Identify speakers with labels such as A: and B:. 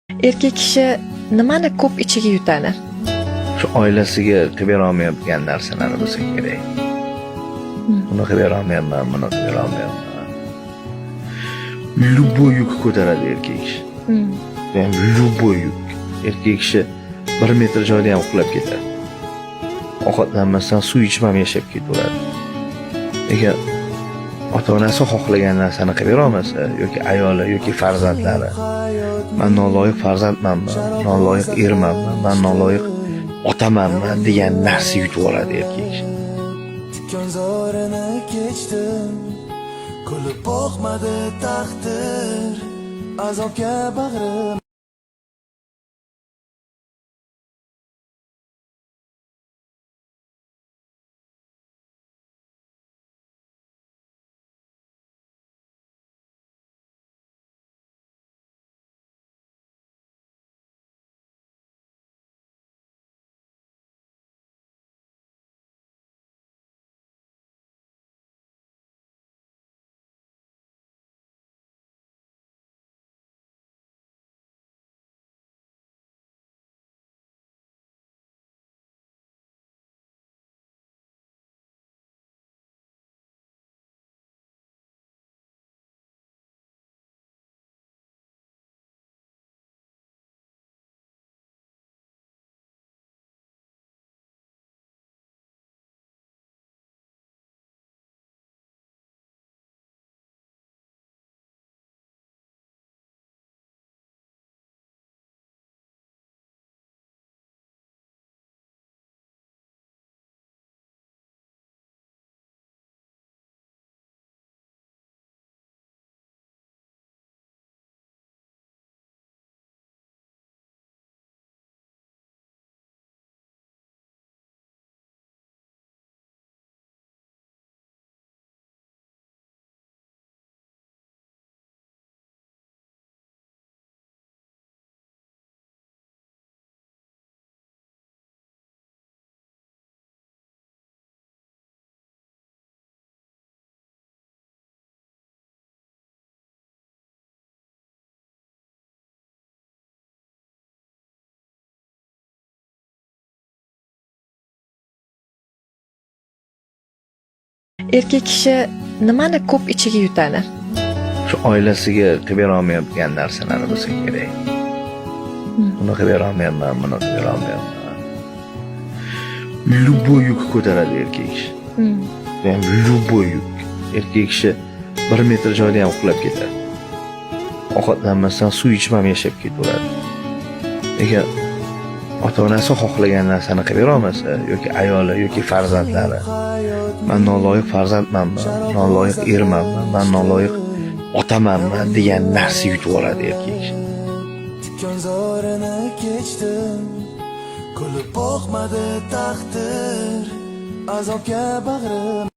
A: Erkak kishi nimani ko'p ichiga yutadi?
B: Shu oilasiga qilib bera olmayotgan narsalarni bo'lsa kerak. Buni qilib bera olmayapman, buni qilib bera olmayapman. Любой yuk ko'taradi erkak kishi. Yani любой yuk. Erkak kishi 1 metr joyda ham uxlab ketadi. Ovqatlanmasdan suv ichmam yashab ketaveradi. Agar ota-onasi xohlagan narsani qilib bera olmasa yoki ayoli yoki farzandlari, men noloyiq farzandmanmi, noloyiq ermanmi, men noloyiq otamanmi degan narsa yutib oladi erkak kishi.
C: Tikkanzorini kechdim, kulib boqmadi taqdir, azobga bag'rim.
A: Erkak kishi nimani ko'p ichiga yutadi?
B: Shu oilasiga qilib bera olmayotgan narsalarni bo'lsa kerak. Buni qilib bera olmayapman, buni qilib bera olmayapman. Любой yuk ko'taradi erkak kishi. Yani любой yuk. Erkak kishi 1 metr joyda ham uxlab ketadi. Ovqatlanmasdan suv ichmam yashab ketaveradi. Agar ota-onasi xohlagan narsani qilib bera olmasa yoki ayoli yoki farzandlari, men noloyiq farzandmanmi, noloyiq ermanmi, men noloyiq otamanmi degan narsa yutib oladi erkak kishi.
C: Tikkanzorini kechdim, kulib boqmadi taqdir, azobga bag'rim.